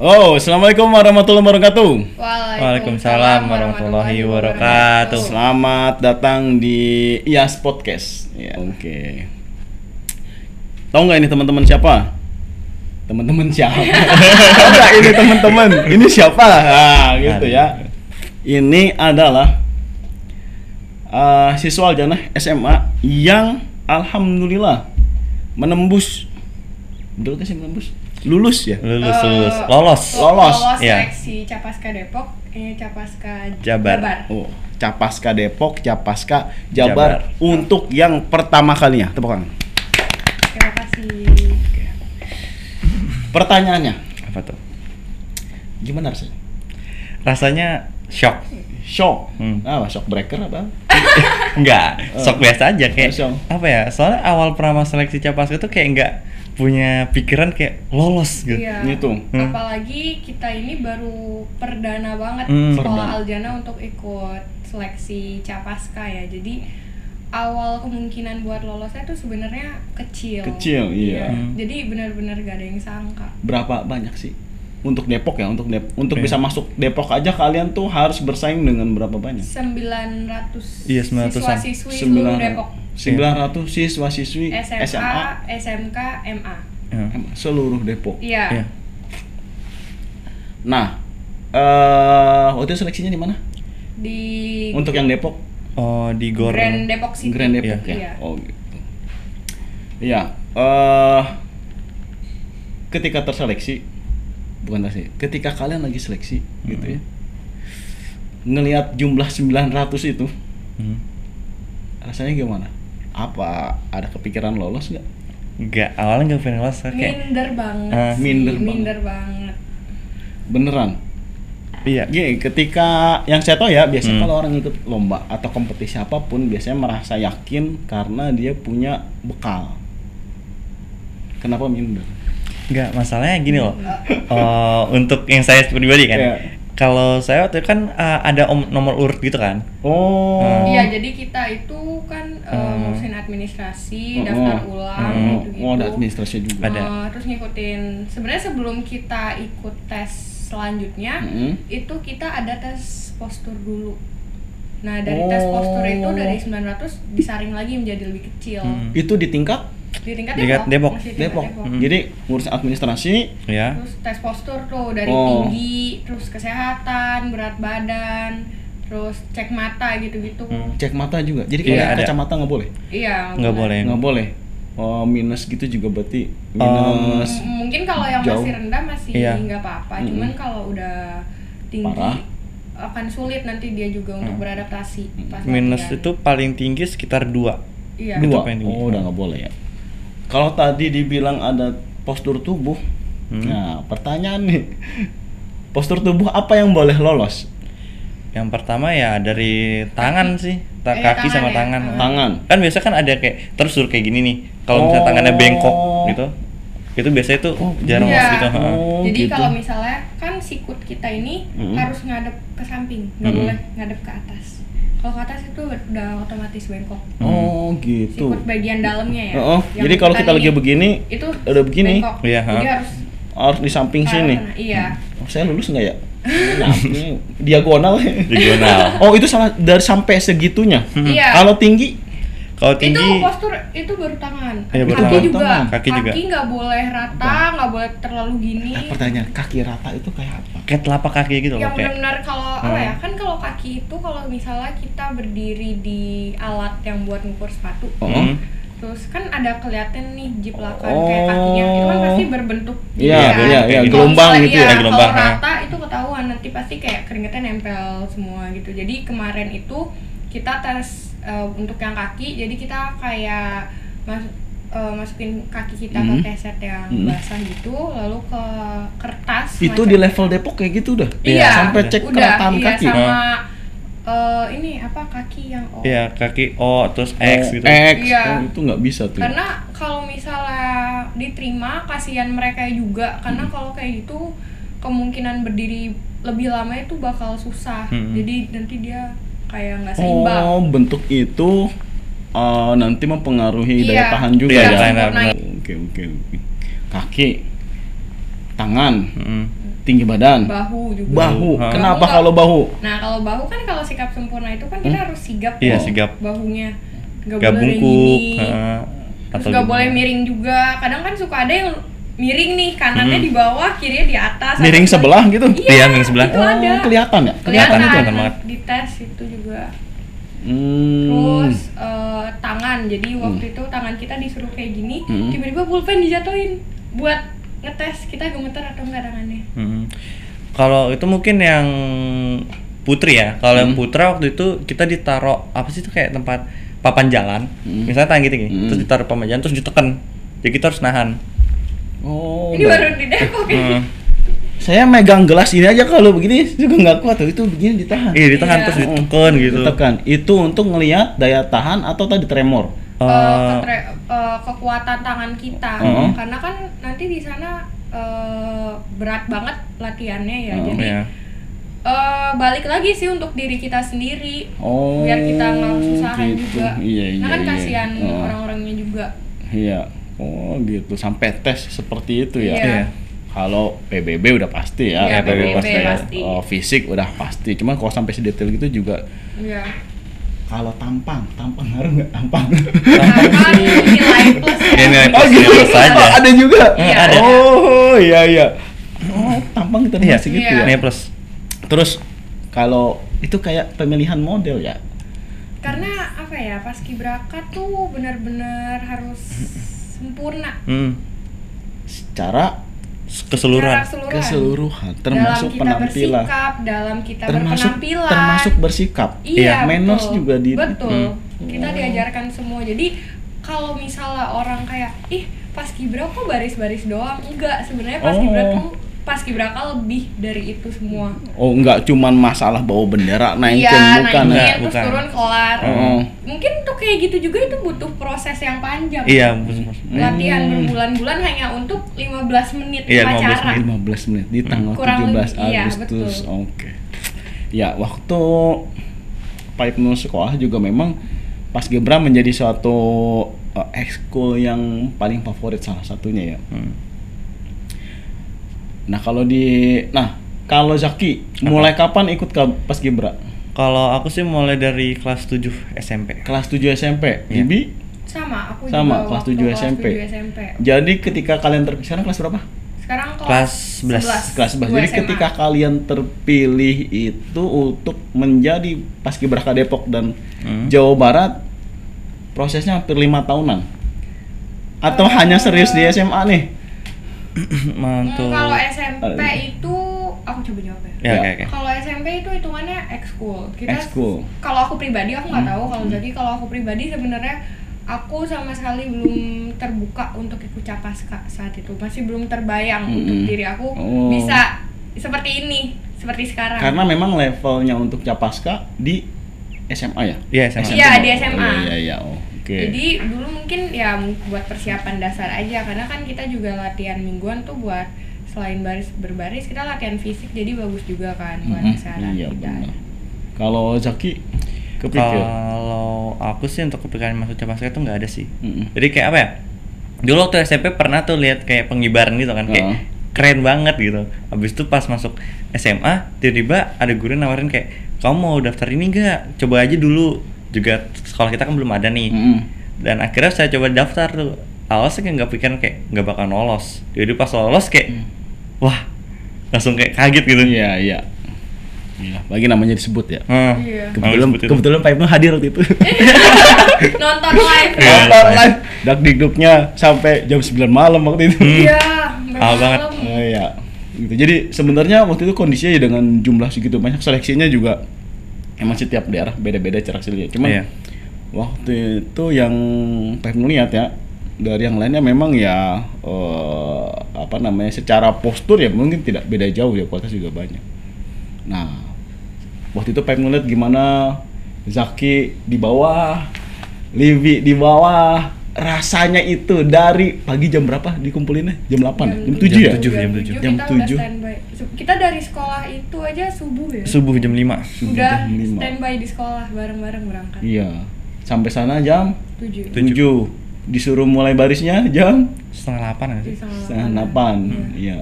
Oh, assalamualaikum warahmatullahi wabarakatuh. Waalaikumsalam warahmatullahi wabarakatuh. Selamat datang di IAS Podcast. Ya, oke. Tahu nggak ini teman-teman siapa? Teman-teman siapa? Tahu nggak ini teman-teman? Ini siapa? Nah, gitu ya. Ini adalah siswa Aljanah SMA yang alhamdulillah menembus. Betul kan sih menembus? Lulus ya? Lolos ya. Seleksi Capaska Depok, Capaska Jabar. Oh, Capaska Depok, Capaska Jabar. Untuk yang pertama kalinya. Tepuk tangan. Terima kasih. Pertanyaannya, Apa tuh? gimana rasanya? Rasanya shock. Shock. Shock breaker apa? Enggak, shock biasa aja kayak Shock. apa ya? Soalnya awal pertama seleksi Capaska tuh kayak enggak punya pikiran kayak lolos gitu. Iya. Gitu. Apalagi kita ini baru perdana banget sekolah Perdana. Aljana untuk ikut seleksi Capaska ya. Jadi awal kemungkinan buat lolosnya tuh sebenarnya kecil. Kecil, iya. Jadi benar-benar gak ada yang sangka. Berapa banyak sih? Untuk Depok ya, untuk Iya. bisa masuk Depok aja kalian tuh harus bersaing dengan berapa banyak? 900 Iya, 900-an. siswa-siswi seluruh Depok. 900 siswa-siswi SMA, SMK, MA. seluruh Depok. Iya. Iya. Nah, waktu itu seleksinya di mana? Di Untuk yang Depok? Oh, di Gor. Grand Depok City. Grand Depok Iya. ya. Oh gitu. Iya, ketika terseleksi, ketika kalian lagi seleksi gitu ya. Ngelihat jumlah 900 itu, rasanya gimana? Apa ada kepikiran lolos nggak? Enggak, awalnya enggak pengen lolos kayak Minder banget sih, minder banget. Beneran? iya. Gini, ketika yang saya tahu ya, biasanya kalau orang ikut lomba atau kompetisi apapun biasanya merasa yakin karena dia punya bekal. Kenapa minder? Enggak, masalahnya gini loh. Untuk yang saya pribadi kan. Iya. Kalau saya waktu itu kan ada nomor urut gitu kan. Oh. Iya, jadi kita itu kan ngurusin administrasi, daftar ulang gitu-gitu. Oh, ada administrasi juga. Ada. Terus ngikutin. Sebenarnya sebelum kita ikut tes selanjutnya, itu kita ada tes postur dulu. Nah, dari tes postur itu dari 900 disaring lagi menjadi lebih kecil. Itu di tingkat Di tingkat Depok. masih tingkat Depok. Jadi ngurus administrasi. Ya. Terus tes postur tuh dari Oh. tinggi, terus kesehatan, berat badan, terus cek mata gitu-gitu. Cek mata juga. Jadi Iya, kayak ada. kacamata nggak boleh. Iya. Nggak boleh. Nggak boleh. Oh, minus gitu juga berarti. Minus. Mungkin kalau yang Jauh. masih rendah masih Iya. nggak apa-apa. Cuman kalau udah tinggi Parah. akan sulit nanti dia juga untuk beradaptasi. Pas Minus latihan. itu paling tinggi sekitar 2. Iya. Itu Dua. paling tinggi. Oh, udah nggak boleh ya. Kalau tadi dibilang ada postur tubuh. Nah, pertanyaan nih. Postur tubuh apa yang boleh lolos? Yang pertama ya dari tangan sih, kaki tangan sama ya. tangan. Tangan. Kan biasa kan ada kayak terus suruh kayak gini nih. Kalau misalnya tangannya bengkok gitu, itu biasanya tuh jarang Iya. lolos gitu. Oh, Jadi gitu. kalau misalnya kan sikut kita ini harus ngadep ke samping, nggak boleh ngadep ke atas. Kalau ke atas itu udah otomatis bengkok. Oh, gitu. Sikut bagian dalamnya ya. Oh, Yang jadi kalau kita ikutan lagi ini, begini, itu udah begini. bengkok. Iya, Jadi harus di samping harus sini. Iya. Oh, saya lulus nggak ya? Nah, ini diagonal. Diagonal. Oh, itu dari sampai segitunya. Iya. Kalau tinggi, Kalau tinggi, Itu postur itu baru tangan. Iya, baru kaki tangan. juga. Kaki juga. nggak boleh rata, nggak boleh terlalu gini. pertanyaan kaki rata itu kayak apa? kayak telapak kaki gitu loh Yang kayak. benar kalau apa ya? Kan kalau kaki itu kalau misalnya kita berdiri di alat yang buat ngukur sepatu. Terus kan ada kelihatan nih jiplakan kayak kakinya. Itu kan pasti berbentuk gini Iya, kan. iya, iya, Kalau gelombang misalnya gitu iya, ya. Gelombang, Kalau rata itu ketahuan nanti pasti kayak keringetnya nempel semua gitu. Jadi kemarin itu kita tes untuk yang kaki, jadi kita kayak masukin kaki kita ke keset yang basah gitu, lalu ke kertas. Itu di level Depok kayak gitu udah. Iya, Sampai cek udah, kerataan iya, kaki. sama ini apa kaki yang O. Iya, kaki O terus X gitu. X. Iya. Oh, itu nggak bisa tuh. Karena kalau misalnya diterima, kasihan mereka juga. Karena kalau kayak gitu kemungkinan berdiri lebih lama itu bakal susah. Jadi nanti dia kayak nggak seimbang. Oh, bentuk itu nanti mempengaruhi daya Iya. tahan juga Iya, ya. daya tahan. Nah, Oke. Kaki, tangan, Tinggi badan. bahu juga. Bahu. Ha. Kenapa Bahu kalau bahu? Nah, kalau bahu kan kalau sikap sempurna itu kan kita harus sigap Iya, tuh sigap. bahunya. Gak Gak boleh bungkuk. gini. Heeh. Terus Atau gak gimana. boleh miring juga. Kadang kan suka ada yang miring nih, kanannya di bawah, kirinya di atas. Miring atau sebelah gitu? Iya, miring sebelah. Itu ada. Kelihatan ya? Kelihatan itu, kelihatan banget. di tes itu juga. Hmm. Terus tangan, jadi waktu itu tangan kita disuruh kayak gini, tiba-tiba pulpen dijatuhin buat ngetes kita gemeter atau enggak tangannya. Kalau itu mungkin yang putri ya. Kalau yang putra waktu itu kita ditaruh apa sih itu kayak tempat papan jalan. Misalnya tangan gitu gini, terus ditaruh papan jalan terus ditekan. Jadi kita harus nahan. Oh. Ini baru di Depok ini. Saya megang gelas ini aja kalau begini juga nggak kuat tuh. Itu begini ditahan. Iya, ditahan Iya. terus ditekan gitu. Ditekan. Itu untuk ngelihat daya tahan atau tadi tremor. Kekuatan tangan kita, karena kan nanti di sana berat banget latihannya ya, Oh, jadi iya. balik lagi sih untuk diri kita sendiri, Oh, biar kita nggak kesusahan gitu. juga. Iya, Nah kan iya. kasihan Oh. orang-orangnya juga. Iya. Oh gitu, sampai tes seperti itu ya. Iya. Kalau PBB udah pasti ya, Iya, PBB ya. pasti. Fisik udah pasti. Cuman kalau sampai sedetail gitu juga. Iya. Kalau tampang ngaruh nggak tampang? Apa nilai plus ya? Ya, nilai Oh gitu, plus aja. Oh, ada juga. Iya, ada. Oh iya iya. Oh tampang kita Iya, masih gitu Iya. ya. Nilai plus. Terus kalau itu kayak pemilihan model ya. Karena apa ya, paskibraka tuh benar-benar harus sempurna. Secara Keseluruhan. Secara keseluruhan termasuk dalam kita penampilan. bersikap, dalam kita termasuk berpenampilan, termasuk bersikap. iya, manners betul. juga di betul. Kita diajarkan semua. Jadi kalau misalnya orang kayak ih paskibra kok baris-baris doang, enggak, sebenarnya paskibra Oh. tuh paskibraka lebih dari itu semua. Oh, enggak cuman masalah bawa bendera naikin Iya, bukan naikin ya. terus bukan. turun kelar. Oh. Mungkin tuh kayak gitu juga itu butuh proses yang panjang. Iya, Latihan berbulan-bulan hanya untuk 15 menit Iya, 15 upacara. menit. 15 menit di tanggal Kurang 17 lebih, iya, Agustus. betul. Oke. Ya, waktu Pak Ibnu sekolah juga memang Paskibra menjadi suatu ekskul yang paling favorit salah satunya ya. Kalau Zaki mulai kapan ikut ke Paskibra? Kalau aku sih mulai dari kelas 7 SMP. Kelas 7 SMP. Iya. Ibi? Sama, aku Sama, juga kelas waktu 7 SMP. 7 SMP. Jadi ketika kalian sekarang kelas berapa? Sekarang Kelas 11. Kelas 11. 2 Jadi SMA. ketika kalian terpilih itu untuk menjadi Paskibraka Depok dan Jawa Barat, prosesnya hampir 5 tahunan. Atau hanya serius di SMA nih? Mantul. Kalau SMP itu aku coba jawab ya. Ya, Ya. oke. Kalau SMP itu hitungannya ekskul. Ekskul. Kalau aku pribadi aku nggak tahu, kalau aku pribadi sebenarnya aku sama sekali belum terbuka untuk ikut Capaska saat itu. Masih belum terbayang untuk diri aku Oh. bisa seperti ini, seperti sekarang. Karena memang levelnya untuk Capaska di SMA ya? Iya, SMA. Iya, di SMA. Iya, iya. Oh, oke. Jadi dulu mungkin ya buat persiapan dasar aja, karena kan kita juga latihan mingguan tuh buat selain berbaris kita latihan fisik, jadi bagus juga kan buat kesehatan Iya, kita. benar. Kalau Zaki kepikir? Kalau aku sih untuk kepikiran masuk Capaska itu nggak ada sih. Mm-mm. Jadi kayak apa ya? Dulu waktu SMP pernah tuh lihat kayak pengibaran gitu kan, kayak keren banget gitu. Habis itu pas masuk SMA, tiba-tiba ada guru nawarin kayak, kamu mau daftar ini nggak? Coba aja dulu. Juga sekolah kita kan belum ada nih. Dan akhirnya saya coba daftar tuh. Awalnya kayak nggak pikiran kayak nggak bakal lolos. Jadi pas lolos kayak, wah, langsung kayak kaget gitu. Iya, iya. Iya, lagi namanya disebut ya. Iya. Kebetulan Pak Ibnu hadir waktu itu. Nonton live. Iya. Nonton live. Dak-dikduknya sampai jam 9 malam waktu itu. Iya, Awal banget. malam. Oh iya. Gitu. Jadi sebenarnya waktu itu kondisinya ya dengan jumlah segitu banyak, seleksinya juga emang setiap daerah beda-beda cara seleksinya. Cuman Iya. waktu itu yang Pak Ibnu lihat ya, dari yang lainnya memang ya secara postur ya mungkin tidak beda jauh ya, kualitas juga banyak. Nah, waktu itu Pak Ibnu lihat gimana Zaki di bawah, Livi di bawah, rasanya itu dari pagi jam berapa dikumpulinnya? Jam 8 ya? Jam 7 ya? Jam 7. Jam Kita udah 7. standby. Kita dari sekolah itu aja subuh ya. Subuh jam 5. Udah jam 5. standby di sekolah bareng-bareng berangkat. Iya. Sampai sana jam 7. 7. Disuruh mulai barisnya jam Setengah 8 nggak sih? setengah 8. Iya.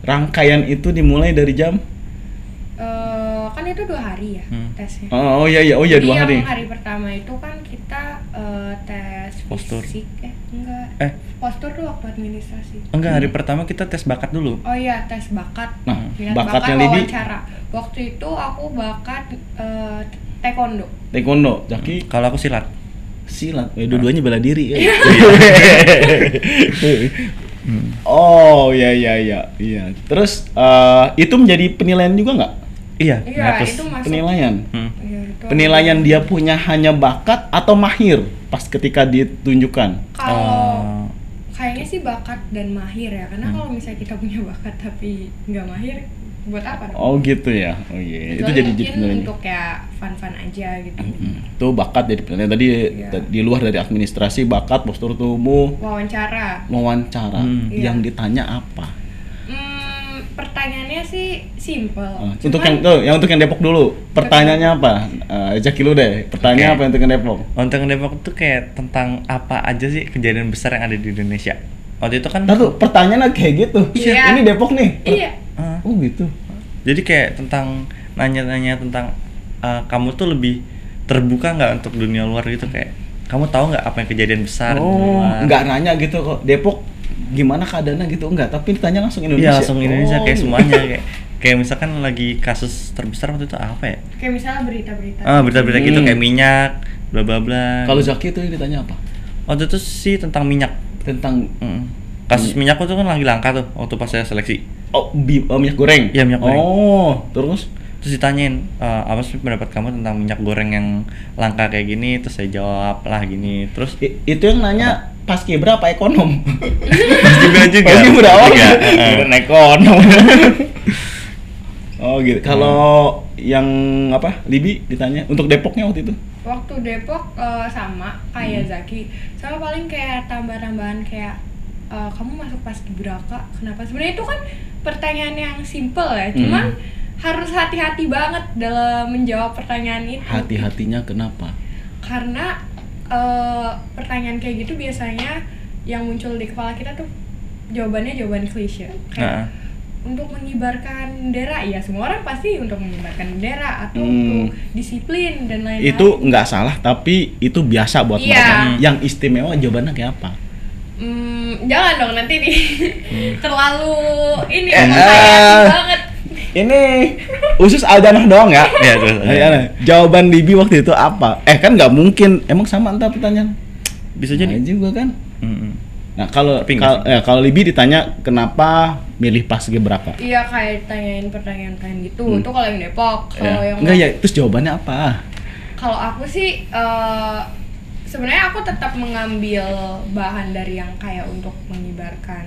rangkaian itu dimulai dari jam? Kan itu 2 hari ya tesnya. Oh iya 2 Jadi hari. yang hari pertama itu kan kita tes Postur. fisik enggak. Postur tuh waktu administrasi. Enggak, hari pertama kita tes bakat dulu. Oh iya, tes bakat. Nah, Minat bakatnya bakat, Lidi? wawancara. Waktu itu aku bakat taekwondo. Taekwondo, Zaki Kalau aku silat. silat. Dua-duanya bela diri ya. Oh iya. Terus itu menjadi penilaian juga nggak? Iya, Iya, terus itu masuk. Penilaian. Iya, itu Penilaian dia punya hanya bakat atau mahir pas ketika ditunjukkan. Kalau kayaknya sih bakat dan mahir ya, karena kalau misalnya kita punya bakat tapi nggak mahir, buat apa dong? Oh gitu ya. Oh iya. Itu Kecuali jadi mungkin penilaian. untuk ya fun-fun aja gitu. Itu bakat jadi penilaian. Tadi Iya. di luar dari administrasi, bakat, postur tubuh, Wawancara. wawancara. Iya. Yang ditanya apa? Pertanyaannya sih simple. Untuk yang Depok dulu. Pertanyaannya apa? Zaki lu deh. Pertanyaan Oke. apa untuk yang Depok? Untuk Depok tuh kayak tentang apa aja sih kejadian besar yang ada di Indonesia. Waktu itu kan Lalu pertanyaannya kayak gitu. Iya. Ini Depok nih. Iya. Oh gitu. jadi kayak tentang nanya-nanya tentang kamu tuh lebih terbuka nggak untuk dunia luar gitu, kayak kamu tahu nggak apa yang kejadian besar di Oh, luar? nggak nanya gitu kok. Depok gimana keadaannya gitu enggak, tapi ditanya langsung Indonesia. Iya, langsung Indonesia Oh, kayak gitu. semuanya kayak misalkan lagi kasus terbesar waktu itu apa ya? Kayak misalnya berita-berita. Berita-berita gitu kayak minyak, bla bla bla. Kalau Zaki itu ditanya apa? waktu itu sih tentang minyak. Tentang Kasus minyak itu kan lagi langka tuh waktu pas saya seleksi. minyak goreng. Iya, minyak goreng. Oh, terus Terus ditanyain apa sih pendapat kamu tentang minyak goreng yang langka kayak gini, terus saya jawab lah gini. Terus itu yang nanya paski berapa ekonom? juga Paski berapa? Juga. Kirain ekonom. Oh gitu. Kalau yang apa? Libi ditanya untuk Depoknya waktu itu? Waktu Depok sama kayak Zaki. Sama paling kayak tambah-tambahan kayak kamu masuk paskibraka kenapa? Sebenarnya itu kan pertanyaan yang simple ya, cuman harus hati-hati banget dalam menjawab pertanyaan itu. Hati-hatinya kenapa? Karena pertanyaan kayak gitu biasanya yang muncul di kepala kita tuh jawaban klise. Kayak untuk mengibarkan bendera, ya semua orang pasti untuk mengibarkan bendera atau untuk disiplin dan lain-lain. Itu nggak salah, tapi itu biasa buat Iya. mereka. Yang istimewa jawabannya kayak apa? Jangan dong nanti terlalu ini Eh, menghayati banget. Ini usus Aldanah doang ya? Iya, terus. Jawaban Libi waktu itu apa? Kan nggak mungkin. Emang sama entah pertanyaan? Bisa jadi. Nah, juga kan. Mm-mm. Nah kalau Tapi enggak sih. kalau Libi ditanya kenapa milih paskibraka? Iya, kayak ditanyain pertanyaan gitu. Itu kalau yang Depok. Kalau yang Enggak ya, terus jawabannya apa? Kalau aku sih sebenarnya aku tetap mengambil bahan dari yang kayak untuk mengibarkan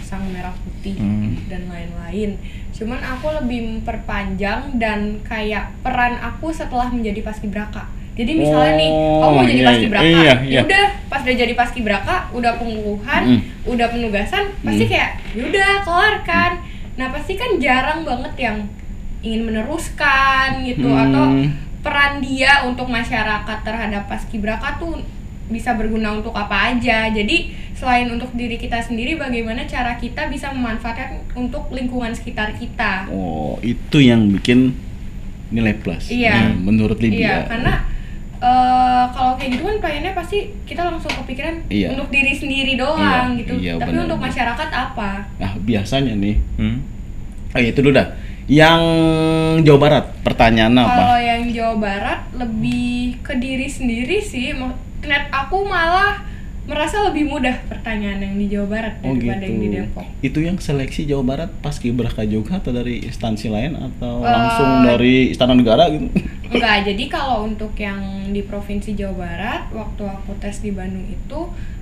sang merah putih dan lain-lain. Cuman aku lebih memperpanjang dan kayak peran aku setelah menjadi paskibraka. Jadi misalnya nih, kamu mau jadi iya, paskibraka, iya. ya udah pas udah jadi paskibraka, udah pengukuhan, udah penugasan, pasti kayak yaudah kelar kan. Nah pasti kan jarang banget yang ingin meneruskan gitu atau peran dia untuk masyarakat terhadap paskibraka tuh bisa berguna untuk apa aja. Jadi selain untuk diri kita sendiri, bagaimana cara kita bisa memanfaatkan untuk lingkungan sekitar kita. Oh, itu yang bikin nilai plus. Iya. Menurut Libi Iya, ya. karena kalau kayak gitu kan pengennya pasti kita langsung kepikiran Iya. untuk diri sendiri doang Iya, gitu. iya, Tapi benar. untuk masyarakat apa? Nah biasanya nih, itu dulu dah. Yang Jawa Barat, pertanyaannya apa? Kalau yang Jawa Barat lebih ke diri sendiri sih. Net aku malah merasa lebih mudah pertanyaan yang di Jawa Barat daripada yang di Depok. Itu yang seleksi Jawa Barat paskibraka juga atau dari instansi lain atau langsung dari Istana Negara gitu? Enggak, jadi kalau untuk yang di Provinsi Jawa Barat, waktu aku tes di Bandung itu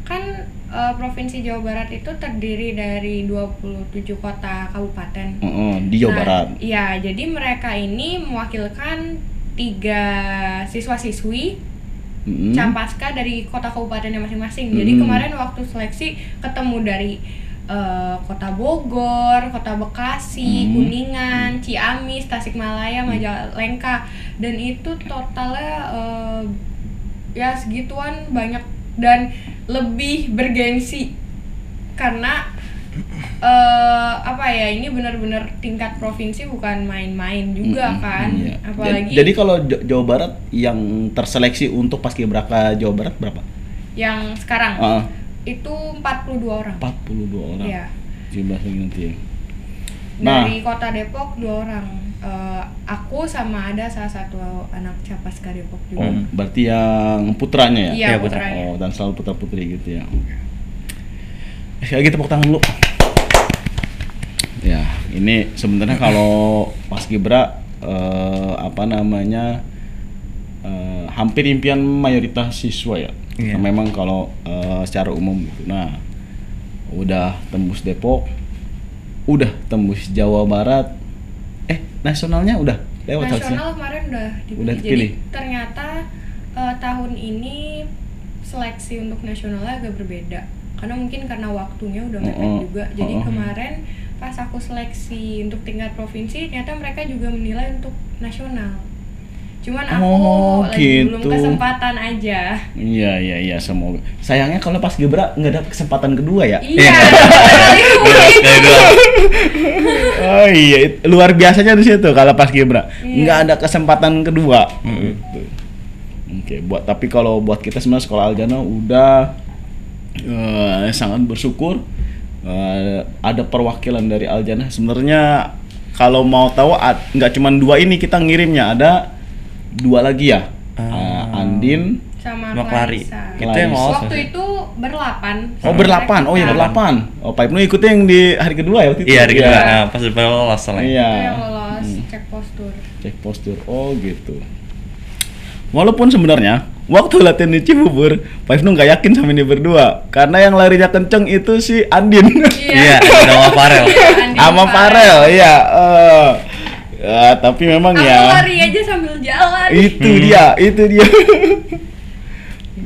kan Provinsi Jawa Barat itu terdiri dari 27 kota kabupaten. Di Jawa Barat. Iya, jadi mereka ini mewakilkan 3 siswa-siswi Capaska dari kota kabupatennya masing-masing. Jadi kemarin waktu seleksi ketemu dari Kota Bogor, Kota Bekasi, Kuningan, Ciamis, Tasikmalaya, Majalengka, dan itu totalnya ya segituan banyak dan lebih bergengsi karena apa ya, ini benar-benar tingkat provinsi, bukan main-main juga kan. Iya. Apalagi Jadi kalau Jawa Barat yang terseleksi untuk Paskibraka Jawa Barat berapa? yang sekarang Ah, itu 42 orang. 42 orang. Iya. Jumlah lagi nanti ya. Nah. Dari kota Depok 2 orang. Aku sama ada salah satu anak Capaska Depok juga. Oh, berarti yang putranya ya? Iya, Iya, putra. putranya. Oh, dan selalu putra-putri gitu ya. Sekali lagi tepuk tangan dulu. Ya, ini sebenarnya kalau Paskibra apa namanya hampir impian mayoritas siswa ya. Iya. Memang kalau secara umum gitu. Nah, udah tembus Depok, udah tembus Jawa Barat. Nasionalnya udah lewat harusnya. Nasional kemarin udah dipilih. Udah Jadi dipilih. ternyata tahun ini seleksi untuk nasionalnya agak berbeda. Karena mungkin karena waktunya udah mepet juga. Jadi kemarin pas aku seleksi untuk tingkat provinsi, ternyata mereka juga menilai untuk nasional. Cuman aku lagi belum gitu. kesempatan aja. Iya, semoga. Sayangnya kalau Paskibra nggak ada kesempatan kedua ya. Iya. sekali Sekali doang. Oh iya, luar biasanya di situ kalau Paskibra. Iya. Nggak ada kesempatan kedua. Gitu. Oke, tapi kalau buat kita sebenarnya sekolah Aljana udah sangat bersyukur ada perwakilan dari Aljana. Sebenarnya kalau mau tahu nggak cuma 2 ini kita ngirimnya, ada 2 lagi ya. Andin sama Sama Clary. Clarissa. Itu yang lolos. Waktu itu berlapan. Oh berlapan, oh ya berlapan. Oh Pak Ibnu ikutnya yang di hari kedua ya waktu itu? Iya, hari kedua. Nah, pas udah lolos soalnya. Iya. Itu yang lolos cek postur. Cek postur, oh gitu. Walaupun sebenarnya waktu latihan di Cibubur, Pak Ibnu nggak yakin sama ini berdua, karena yang larinya kenceng itu si Andin. Iya, sama Farel. Iya, Andi Sama Farel, iya. Tapi memang Aku ya. lari aja sambil jalan. Itu dia.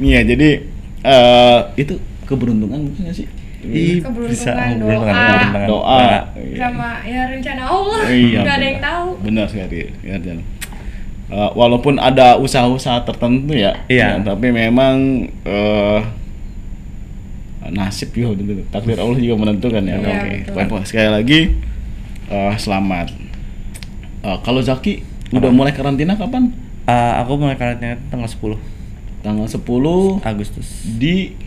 Iya, jadi itu keberuntungan mungkin nggak sih? Keberuntungan, keberuntungan. Doa. Sama ya rencana Allah. Iya, Nggak ada benar. yang tahu. Benar sekali, ya, Jan. Walaupun ada usaha-usaha tertentu ya, Iya. tapi memang nasib juga gitu. Takdir Allah juga menentukan ya. Iya, Oke. betul. Baik, sekali lagi selamat. Kalau Zaki udah mulai karantina kapan? Aku mulai karantina tanggal 10 Tanggal 10 Agustus. di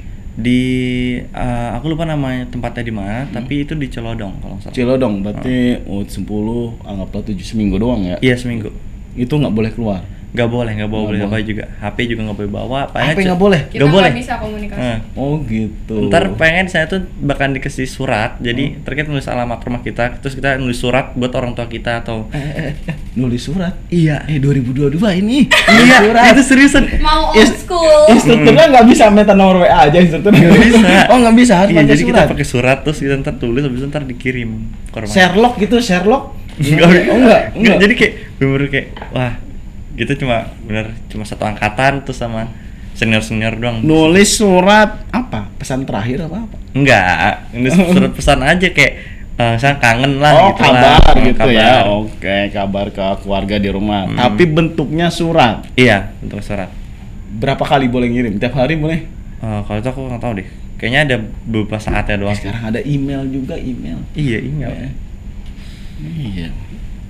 Aku lupa namanya tempatnya di mana, tapi itu di Celodong kalau nggak salah. Cilodong. Berarti 10 anggaplah 7 seminggu doang ya. Iya, seminggu. Itu nggak boleh keluar. Nggak boleh beli Nggak apa juga. HP juga nggak boleh bawa. HP nggak boleh. Kita Nggak boleh. nggak bisa komunikasi. Oh gitu. Ntar pengen saya tuh bahkan dikasih surat, jadi terkait nulis alamat rumah kita, terus kita nulis surat buat orang tua kita atau nulis surat. iya 2022 ini. iya surat. itu seriusan. Mau old school. Instrukturnya nggak bisa minta nomor WA aja instrukturnya. Nggak bisa. Oh nggak bisa, harus Iya, pakai jadi kita surat. pakai surat terus kita ntar tulis, habis itu ntar dikirim ke rumah. Sherlock gitu, Sherlock. Enggak, Oh enggak. Jadi kayak bener kayak wah, gitu cuma satu angkatan terus sama senior doang. Nulis surat apa? Pesan terakhir apa? Enggak, nulis surat pesan aja kayak saya kangen lah Oh, gitu kabar lah. gitu ya. Kabar. Oke, kabar ke keluarga di rumah. Tapi bentuknya surat. Iya, bentuk surat. Berapa kali boleh ngirim? Tiap hari boleh? Kalau itu aku nggak tahu deh. Kayaknya ada beberapa saatnya doang. Sekarang ada email juga, email. Iya, email. Iya.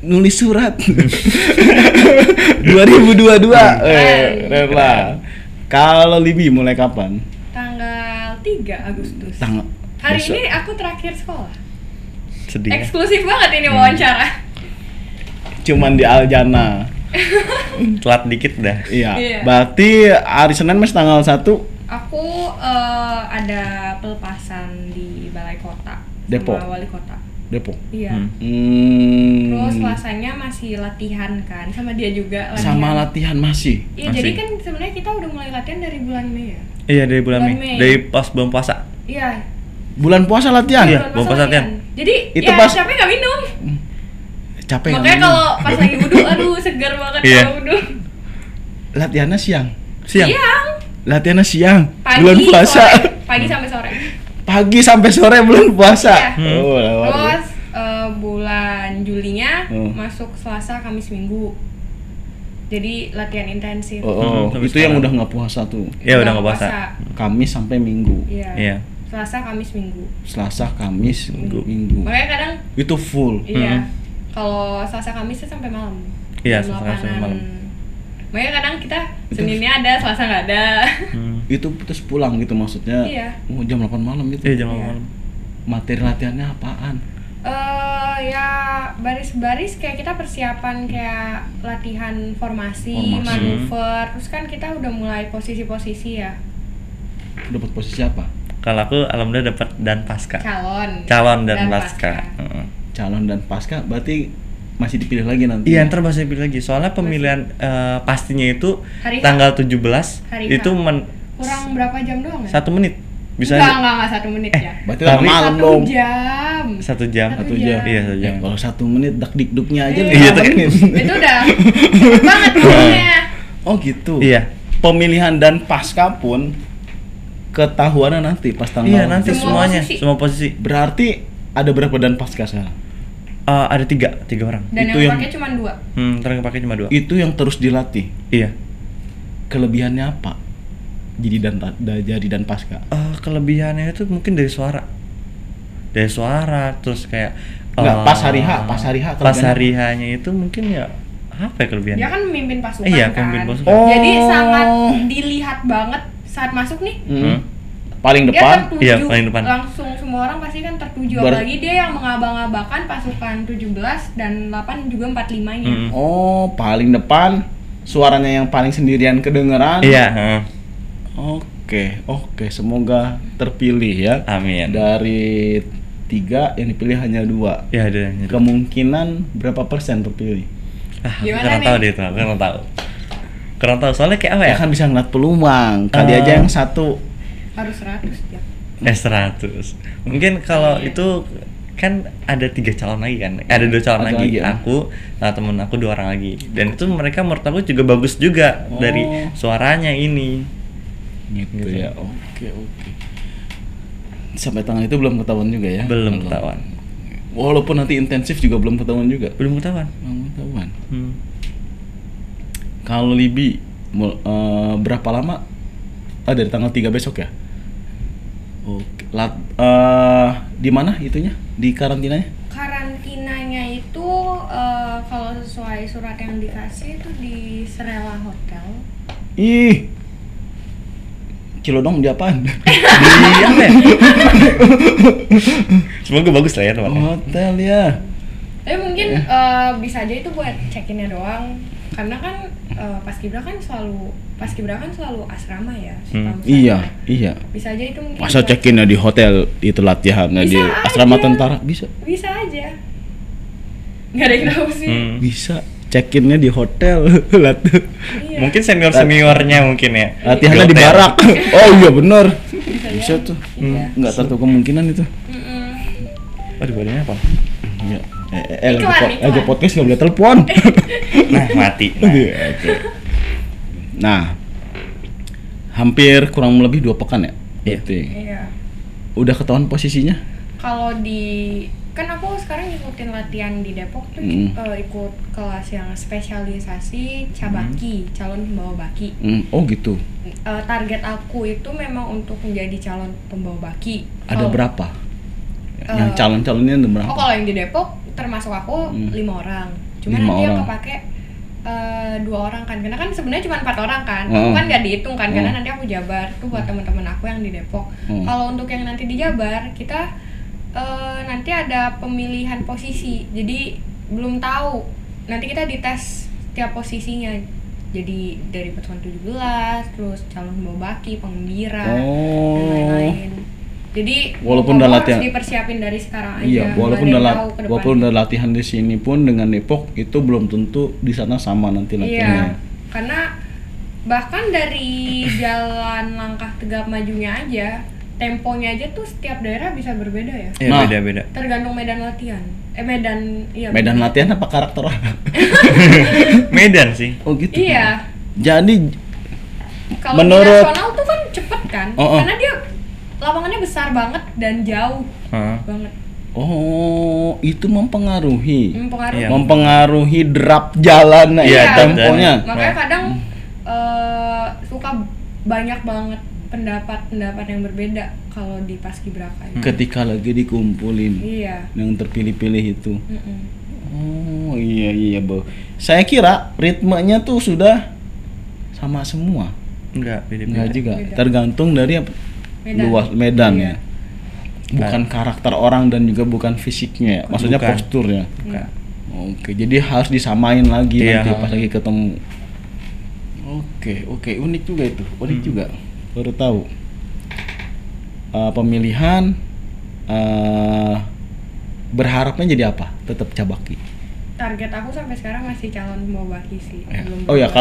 Nulis surat. 2022. Keren lah. Kalau Libi mulai kapan? Tanggal 3 Agustus. Hari besok. ini aku terakhir sekolah. Sedih. Ya? Eksklusif banget ini wawancara. Cuman di Aljana. Telat dikit dah. Iya. Iya. Berarti hari Senin Mas tanggal 1 Aku ada pelepasan di Balai Kota Depok. sama Wali Kota. Depok. Iya. Terus Selasanya masih latihan kan sama dia juga latihan. Sama latihan masih. Iya, Masih. jadi kan sebenarnya kita udah mulai latihan dari bulan Mei ya. Iya, dari bulan Bulan Mei. Mei. Dari pas belum puasa. Iya. Bulan puasa latihan. Iya. bulan belum puasa pas latihan. Jadi Itu ya pas- capek nggak minum. Capek nggak Makanya minum? kalau pas lagi wudhu, aduh segar banget Iya. kalau wudhu. Latihannya siang. Siang. Siang. Latihannya siang. Pagi, Bulan puasa. sore. Pagi sampai sore. Pagi sampai sore bulan puasa. Iya. Oh, luar biasa. Terus bulan Julinya masuk Selasa, Kamis, Minggu. Jadi latihan intensif. Oh, Tapi itu yang sekarang- udah nggak puasa tuh. Iya, udah nggak puasa. Kamis sampai Minggu. Iya. Iya. Selasa, Kamis, Minggu. Selasa, Kamis, Minggu. Makanya kadang Itu full. iya. Kalau Selasa, Kamis itu sampai malam. Iya, Jam Selasa, Kamis sampai 8-an. malam. Makanya kadang kita Seninnya ada, Selasa nggak ada. Itu terus pulang gitu maksudnya. Iya. Oh, jam 8 malam itu. Iya, jam Iya. malam. Materi latihannya apaan? Ya baris-baris kayak kita persiapan kayak latihan formasi, Formasi. manuver. Terus kan kita udah mulai posisi-posisi ya. Dapat posisi apa? Kalau aku alhamdulillah dapat dan pasca. Calon dan pasca. pasca. Heeh. Calon dan pasca berarti masih dipilih lagi nanti. Iya, ntar masih pilih lagi. Soalnya pemilihan pastinya itu Hari H. tanggal 17 Hari itu H. Kurang berapa jam doang ya? 1 menit. Bisa Enggak 1 menit ya. Berarti Tapi- tengah malam 1 dong. jam. 1 jam. Satu 1 jam. Iya, 1 Ya, jam. kalau 1 menit dak-dikduknya aja Iya. 5 Iya, tuh. menit. Itu udah cepet banget ngomongnya. Oh gitu. Iya. Pemilihan dan pasca pun ketahuannya nanti pas tanggal. Iya, nanti Semua semuanya, posisi. semua posisi. Berarti ada berapa dan pasca sekarang? Ada 3 orang. Dan Itu yang yang- pakai cuma 2. Ntar yang pakai cuma 2. Itu yang terus dilatih. Iya. Kelebihannya apa? Jadi dan pasca. Kelebihannya itu mungkin dari suara. Dari suara, terus kayak Enggak, pas hari H pas kelebihannya hari H-nya itu mungkin ya apa ya kelebihannya? Dia kan memimpin pasukan Iya, kan. pemimpin pasukan. Oh. Jadi sangat dilihat banget saat masuk nih. Paling Dia depan. tertuju. Iya, paling depan. Langsung semua orang pasti kan tertuju. Ber- Apalagi dia yang mengabang-abangkan pasukan 17 dan 8 juga 45-nya. Mm. Oh, paling depan. Suaranya yang paling sendirian kedengeran. Iya, heeh. Oke, semoga terpilih ya. Amin. Dari 3 yang dipilih hanya 2. Ya ada. Kemungkinan berapa persen terpilih? Aku Gimana kurang nih? tahu deh itu, aku kurang tahu. Kurang tahu soalnya kayak apa ya? Ya kan bisa ngeliat peluang. Kali aja yang satu. Harus 100 ya. 100. Mungkin kalau Iya. itu kan ada 3 calon lagi kan, ada 2 calon Ada lagi, lagi, ya? aku sama temen aku 2 orang lagi, dan itu mereka menurut aku juga bagus juga Oh. dari suaranya ini. Gitu ya. Oke. Sampai tanggal itu belum ketahuan juga ya? Belum ketahuan. Walaupun nanti intensif juga belum ketahuan juga. Belum ketahuan. Belum ketahuan. Hmm. Kalau Libi berapa lama? Dari tanggal 3 besok ya? Oke. Di mana itunya? Di karantinanya? Karantinanya itu kalau sesuai surat yang dikasih itu di Serela Hotel. Ih. Cilodong di apaan? Di apa ya? Semoga bagus lah ya tempatnya. Hotel ya. Tapi mungkin bisa aja itu buat check-innya doang. Karena kan Paskibra kan selalu asrama ya. setahu saya. Iya. Bisa aja itu mungkin. Masa buat- check-innya di hotel itu latihannya di Bisa asrama aja. tentara bisa? Bisa aja. Nggak ada yang tahu sih. Hmm. Bisa. Check-innya di hotel. Iya. Mungkin seniornya mungkin ya. Latihannya di hotel. barak. Oh iya bener. Bisa Bisa ya. tuh. Iya. Nggak tertutup kemungkinan itu. Mm-mm. Aduh, badannya apa? Iya. Iklan. Lagi podcast nggak boleh telepon. Nah, mati. Nah. Oke. Nah, hampir kurang lebih 2 pekan ya. Iya. Berarti. Iya. Udah ketahuan posisinya? Kalau kan aku sekarang ngikutin latihan di Depok tuh ikut kelas yang spesialisasi cabaki, calon pembawa baki. Oh gitu. Target aku itu memang untuk menjadi calon pembawa baki. Ada Kalau- berapa? Yang calon-calonnya ada berapa? Oh, kalau yang di Depok termasuk aku 5 orang. Cuma 5 nanti yang orang. kepake 2 orang kan. Karena kan sebenarnya cuma 4 orang kan. Oh. Aku kan nggak dihitung kan karena Oh. nanti aku jabar. Itu buat teman-teman aku yang di Depok. Oh. Kalau untuk yang nanti di Jabar, kita nanti ada pemilihan posisi. Jadi belum tahu. Nanti kita dites setiap posisinya. Jadi dari pasukan 17, terus calon pembawa baki, penggembira, dan Oh. lain-lain. Jadi Walaupun mau udah harus latihan. dipersiapin dari sekarang aja. Iya, nggak walaupun ada udah yang tahu ke walaupun depannya. udah latihan di sini pun dengan Depok itu belum tentu di sana sama nanti latihannya. Iya, karena bahkan dari jalan langkah tegap majunya aja, temponya aja tuh setiap daerah bisa berbeda ya. Ya, Nah. beda-beda. Tergantung medan latihan. Medan Medan latihan apa karakter? Medan sih. Oh gitu. Iya. Jadi Kalau di Menurut- nasional tuh kan cepet kan, Oh, oh. karena dia lapangannya besar banget dan jauh Heeh. banget. oh, itu mempengaruhi. Mempengaruhi. Iya. Mempengaruhi drap jalan Iya, temponya. Makanya kadang suka banyak banget pendapat yang berbeda kalau di paskibraka itu. Ketika lagi dikumpulin Iya. yang terpilih-pilih itu. Mm-mm. Oh iya Bu. Saya kira ritmenya tuh sudah sama semua. Enggak, beda-beda. Enggak juga. Beda. Tergantung dari Medan. luas medan Iya. ya. Bukan karakter orang dan juga bukan fisiknya ya. Maksudnya Bukan. posturnya. Enggak. Oke, jadi harus disamain lagi Iya. nanti pas lagi ketemu. Oke, unik juga itu. Unik juga. Baru tahu. Pemilihan berharapnya jadi apa? Tetap Cabaki. Target aku sampai sekarang masih calon Mobaki sih. Ya. Belum Oh ya, berubah.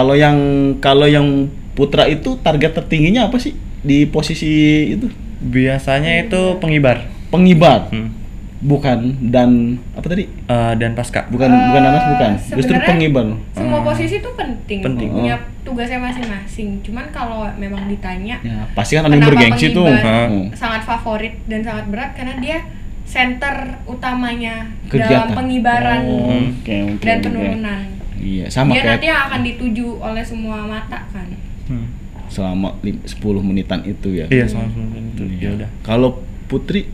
kalau yang putra itu target tertingginya apa sih di posisi itu? Biasanya itu pengibar. Pengibar. Hmm. Bukan dan apa tadi? Dan pasca. Bukan nanas bukan. Justru Sebenarnya pengibar. Semua posisi itu penting. Penting. Punya tugasnya masing-masing. Cuman kalau memang ditanya Ya, pasti kan ada yang kenapa bergengsi tuh. pengibar Hmm. sangat favorit dan sangat berat karena dia center utamanya Kegiatan. dalam pengibaran Oh, oke, dan oke. penurunan. Iya, sama Dia kayak nanti yang akan dituju oleh semua mata kan. Hmm. selama 10 menitan itu ya. Iya, sama itu. Iya. Ya udah. Kalau Putri,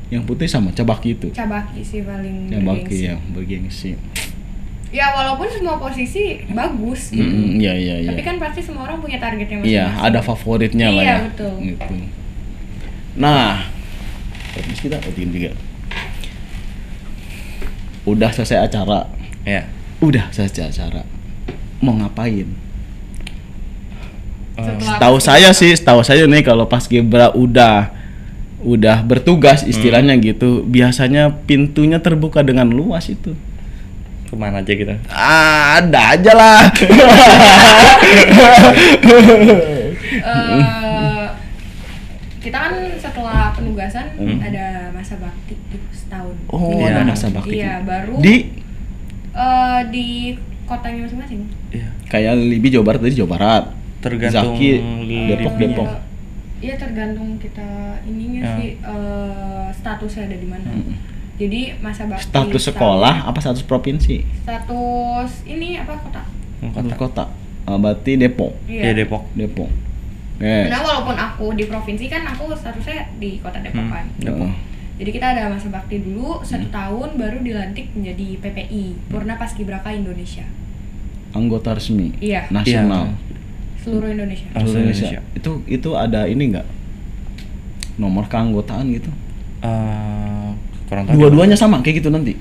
yang Putri sama Cabaki itu. Cabaki sih paling Cabaki bergengsi. ya, bergengsi. Ya walaupun semua posisi bagus gitu. Iya, iya, iya. Tapi kan pasti semua orang punya targetnya Iya, masing-masing. ada favoritnya lah Iya, ya. betul. Gitu. Nah, terus kita juga. Udah selesai acara. Ya. Udah selesai acara. Mau ngapain? Setelah Setahu saya nih kalau Paskibra udah bertugas istilahnya gitu, biasanya pintunya terbuka dengan luas itu. Kemana aja kita? Ada aja lah. kita kan setelah penugasan ada masa bakti tuh setahun. Oh, Iya, ada ada. masa bakti. Iya, baru Di kotanya masing-masing. Iya. kayak Libi Jawa Barat tadi Jawa Barat. Tergantung Zaki, Libi. Depok. Iya, tergantung kita ininya Ya. sih statusnya ada di mana. Mm. Jadi masa bakti Status setahun. sekolah apa status provinsi? Status ini apa kota? Status kota. Berarti Depok. Iya, Depok. Depok. Oke. Nah, walaupun aku di provinsi kan aku statusnya di kota Depok kan. Depok. Jadi kita ada masa bakti dulu 1 tahun baru dilantik menjadi PPI, Purna Paskibraka Indonesia. Anggota resmi. Iya. Nasional. Seluruh Indonesia. Oh, Seluruh Indonesia. Itu ada ini enggak? Nomor keanggotaan gitu. Kurang tahu. Dua-duanya sama kayak gitu nanti.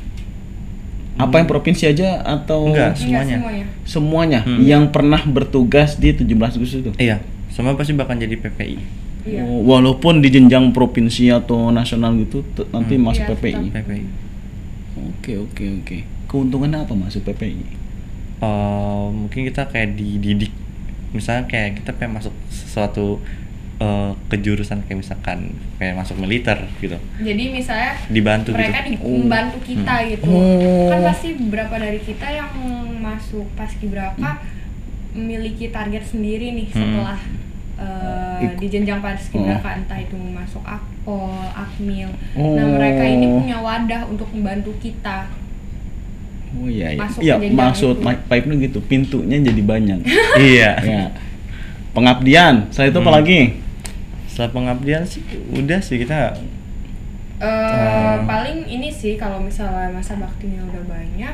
Apa yang provinsi aja atau Enggak. Iya, Semuanya. semuanya Hmm. yang pernah bertugas di 17 Agustus itu? Iya, semua pasti bakal jadi PPI. Iya. Oh, walaupun di jenjang provinsi atau nasional gitu nanti masuk Iya, PPI. tetap. PPI. Oke. Keuntungannya apa masuk PPI? Mungkin kita kayak dididik, misalnya kayak kita pengen masuk sesuatu kejurusan kayak misalkan kayak masuk militer gitu, Jadi misalnya dibantu mereka gitu. membantu kita gitu. Oh. Kan pasti beberapa dari kita yang masuk Paskibraka memiliki target sendiri nih setelah di jenjang Paskibraka, entah itu masuk Akpol, Akmil. Nah, mereka ini punya wadah untuk membantu kita. Oh iya. Masuk Iya, ke jenjang maksud itu. pipe-nya gitu, pintunya jadi banyak. Iya. Ya. Pengabdian, setelah itu apa lagi? Setelah pengabdian sih udah sih kita Paling ini sih kalau misalnya masa baktinya udah banyak,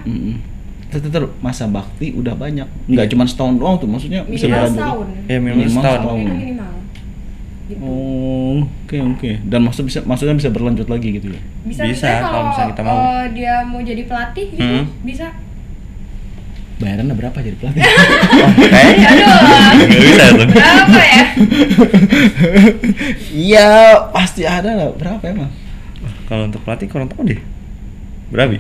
Tetap masa bakti udah banyak. Enggak cuma setahun doang tuh, maksudnya bisa minimal berlanjut. setahun. ya minimal Minimal setahun. setahun. Itu minimal. Gitu. Oh, oke. Dan maksudnya bisa berlanjut lagi gitu ya. Bisa Bisa, kalau misalnya kita mau. Dia mau jadi pelatih gitu, bisa. Bayarannya berapa jadi pelatih? Kayaknya nggak bisa tuh. Apa ya? Iya, pasti ada lah. Berapa emang? Kalau untuk pelatih kurang tahu deh. Berapa?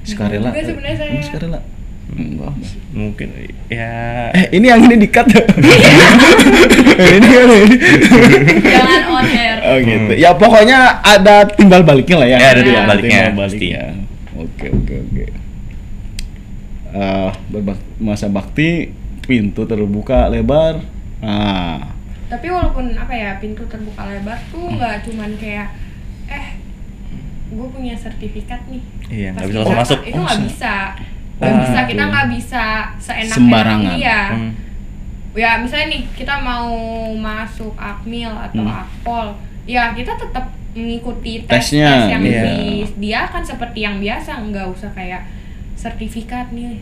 Sukarela. Enggak, sebenarnya saya- Emang sukarela. Enggak. Mungkin ya. Ini yang ini di-cut. Ini kan ini. Jangan on air. Oh gitu. Ya pokoknya ada timbal baliknya lah ya. Ya, ada Iya, timbal baliknya, timbal pasti. Oke. Masa bakti pintu terbuka lebar. Nah, Tapi walaupun apa ya, pintu terbuka lebar tuh nggak cuman kayak gue punya sertifikat nih. Iya, nggak bisa Paskibraka. langsung masuk. Itu nggak bisa. Nggak Oh, bisa, kita gitu. nggak bisa seenak Sembarangan. Iya. ya misalnya nih kita mau masuk Akmil atau Akpol, ya kita tetap mengikuti Tesnya, tes yang iya. disediakan seperti yang biasa, nggak usah kayak sertifikat punya,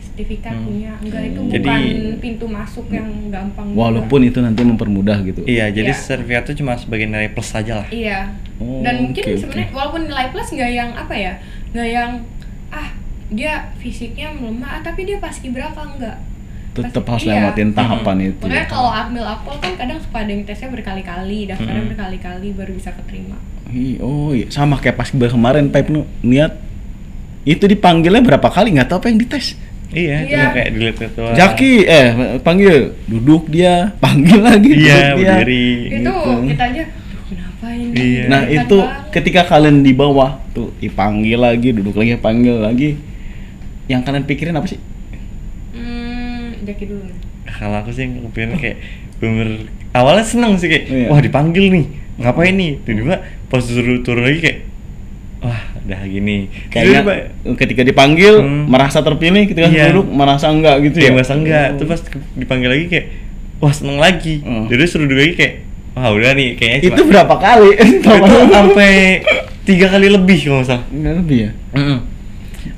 enggak, itu Jadi- bukan pintu masuk yang gampang juga. Walaupun itu nanti mempermudah gitu. Iya, jadi Iya. sertifikat itu cuma sebagai nilai plus saja lah. Iya. Oh, Dan mungkin oke, sebenarnya oke. walaupun nilai plus nggak yang apa ya, nggak yang dia fisiknya melemah, tapi dia paskibraka enggak. Tetap Pasti- harus iya. lewatin tahapan itu. Makanya kalau Akmil Akpol kan kadang suka ada yang tesnya berkali-kali, daftarnya Mm-mm. berkali-kali baru bisa keterima. Oh iya, sama kayak pas kemarin Pep nu niat itu dipanggilnya berapa kali nggak tahu apa yang dites. Iya, Iya. cuma kayak dilihat itu. Jaki panggil, duduk dia, panggil lagi, Iya, duduk dia. berdiri. Itu Gitu. kita aja, "Duh, kenapa ini?" Iya. Nah Berat itu banget. ketika kalian di bawah tuh dipanggil lagi, duduk lagi, panggil lagi, yang kalian pikirin apa sih? Jaki dulu. Kalau aku sih kepikiran kayak bener awalnya seneng sih kayak Iya. wah dipanggil nih, ngapain nih? Tiba-tiba pas disuruh turun lagi kayak wah udah gini. Kayaknya ketika dipanggil merasa terpilih, ketika Iya. duduk merasa enggak gitu Iya ya? masa enggak, Oh. tuh pas dipanggil lagi kayak wah seneng lagi. Oh. Jadi suruh duduk lagi kayak wah udah nih kayaknya Itu berapa kali? itu sampai 3 kali lebih kalau nggak salah. Nggak lebih ya?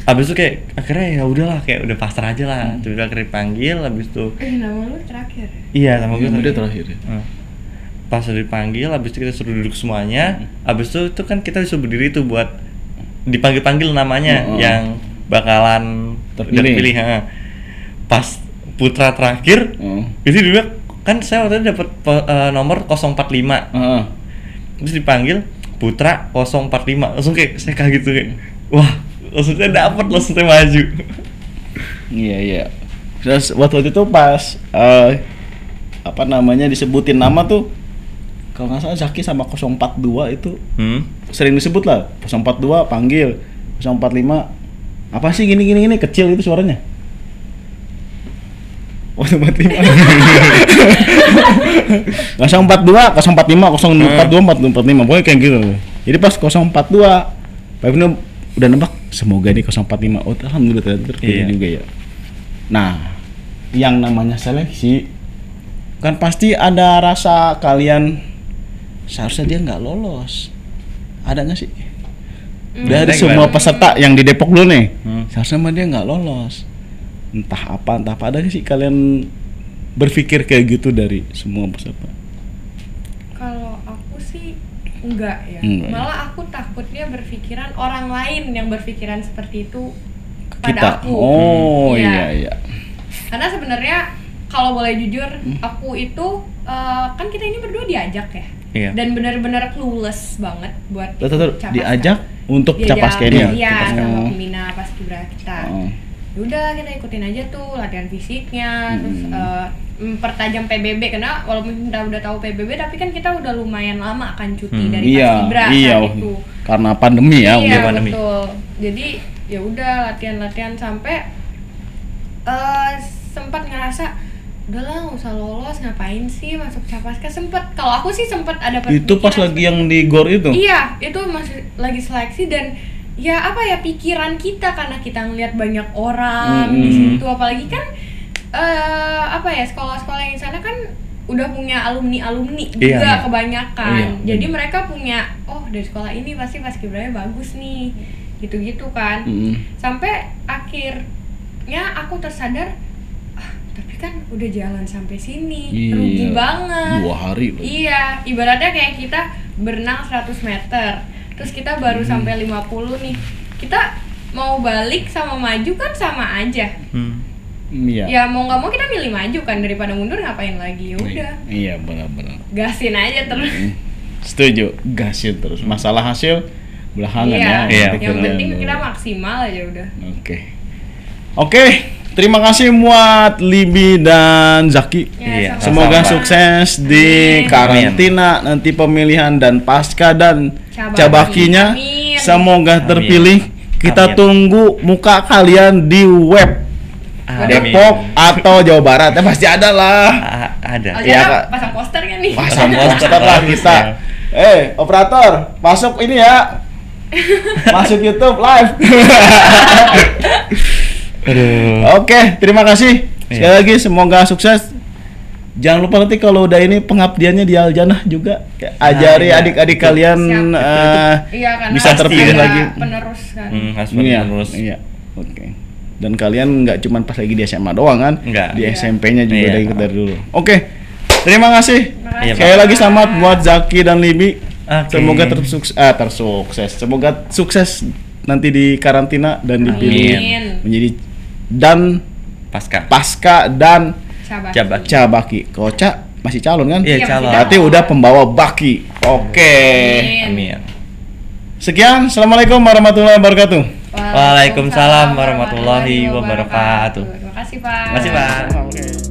Abis itu kayak akhirnya ya udahlah kayak udah pasrah aja lah. Tiba-tiba akhirnya dipanggil, abis itu Nama lu terakhir. iya sama gue Udah terakhir ya? Pas udah dipanggil, abis itu kita suruh duduk semuanya. Abis itu kan kita disuruh berdiri tuh buat dipanggil-panggil namanya yang bakalan Terpilih. ha. Pas putra terakhir, itu dulu kan saya waktu itu dapat nomor 045. Terus dipanggil putra 045. Langsung kayak saya kaget tuh kayak wah, langsung saya dapat, langsung saya maju. Iya. Terus waktu itu pas apa namanya disebutin nama tuh, kalau nggak salah Zaki sama 042 itu sering disebut lah. 042 panggil, 045 apa sih gini kecil itu suaranya. 045 042, 045, 042, 445 pokoknya kayak gitu. Jadi pas 042 Pak Ibnu udah nembak semoga nih 045. Oh alhamdulillah terpilih juga ya. Nah yang namanya seleksi kan pasti ada rasa kalian seharusnya dia nggak lolos. Ada nggak sih? Dari Ada semua gimana? peserta yang di Depok dulu nih, seharusnya mah dia nggak lolos. Entah apa ada nggak sih kalian berpikir kayak gitu dari semua peserta? Kalau aku sih enggak ya. Enggak ya. Malah aku takutnya berpikiran orang lain yang berpikiran seperti itu pada Kita. aku. Oh Iya. iya. Karena sebenarnya kalau boleh jujur, aku itu kan kita ini berdua diajak ya. Iya. Dan benar-benar clueless banget buat Betul, ikut Capaska. diajak untuk Diajak, Capaska ini ya? Iya, Capaska. sama Oh. pembina Paskibraka kita. Oh. Udah kita ikutin aja tuh latihan fisiknya, terus mempertajam PBB, karena walaupun kita udah tahu PBB tapi kan kita udah lumayan lama kan cuti dari Iya, Paskibraka iya. saat itu. Karena pandemi ya. Iya, pandemi. betul. Jadi ya udah latihan sampai sempat ngerasa udahlah nggak usah lolos, ngapain sih masuk Capaska. Sempet, kalau aku sih sempet ada Itu pas pikiran lagi yang di GOR itu. Iya, itu masih lagi seleksi dan ya apa ya pikiran kita karena kita ngelihat banyak orang di situ, apalagi kan apa ya sekolah-sekolah yang di sana kan udah punya alumni juga Iya. kebanyakan. Iya. Jadi mereka punya dari sekolah ini pasti Paskibraka bagus nih, gitu-gitu kan. Sampai akhirnya aku tersadar tapi kan udah jalan sampai sini, rugi banget. 2 hari loh. Iya, ibaratnya kayak kita berenang 100 meter, terus kita baru sampai 50 nih. Kita mau balik sama maju kan sama aja. Iya. Ya mau nggak mau kita milih maju kan, daripada mundur ngapain lagi, ya udah. Iya, benar-benar. Gasin aja terus. Setuju, gasin terus. Masalah hasil belakangan Iya, ya. Iya, yang Betul. penting kita maksimal aja udah. Oke, terima kasih buat Libi dan Zaki. Iya, sama-sama. Semoga Sama-sama. sukses di Amin. karantina, nanti pemilihan dan pasca dan Cabaki. cabakinya. Amin. Semoga Amin. terpilih. Kita Amin. tunggu muka kalian di web Depok atau Jawa Barat. Ya pasti ada lah. Ada. Aja Iya, kan Kak. pasang poster kan nih. Pasang Poster poster lah bagus kita. ya. Operator, masuk ini ya. Masuk YouTube live. Aduh. Oke, terima kasih. Sekali Iya. lagi semoga sukses. Jangan lupa nanti kalau udah ini pengabdiannya di Aljannah juga. Kayak ajari iya. adik-adik kalian Siap. Iya, karena bisa harus terpilih ada lagi. penerus kan. Harus Iya, terus. iya. Oke. Dan kalian nggak cuma pas lagi di SMA doang kan? Nggak. Di Iya. SMP-nya juga Iya. udah ikut dari dulu. Oke. Terima kasih. Terima kasih. Iya, Sekali lagi selamat buat Zaki dan Libi. Oke. Semoga tersukses. Semoga sukses nanti di karantina dan dipilih Amin. menjadi dan Pasca dan Sahabat. Cabaki. Koca masih calon kan? Iya, Iya, calon. Berarti udah pembawa baki. Oke. Amin. Sekian. Assalamualaikum warahmatullahi wabarakatuh. Waalaikumsalam warahmatullahi wabarakatuh. Terima kasih, Pak. Terima kasih, Pak. Oke.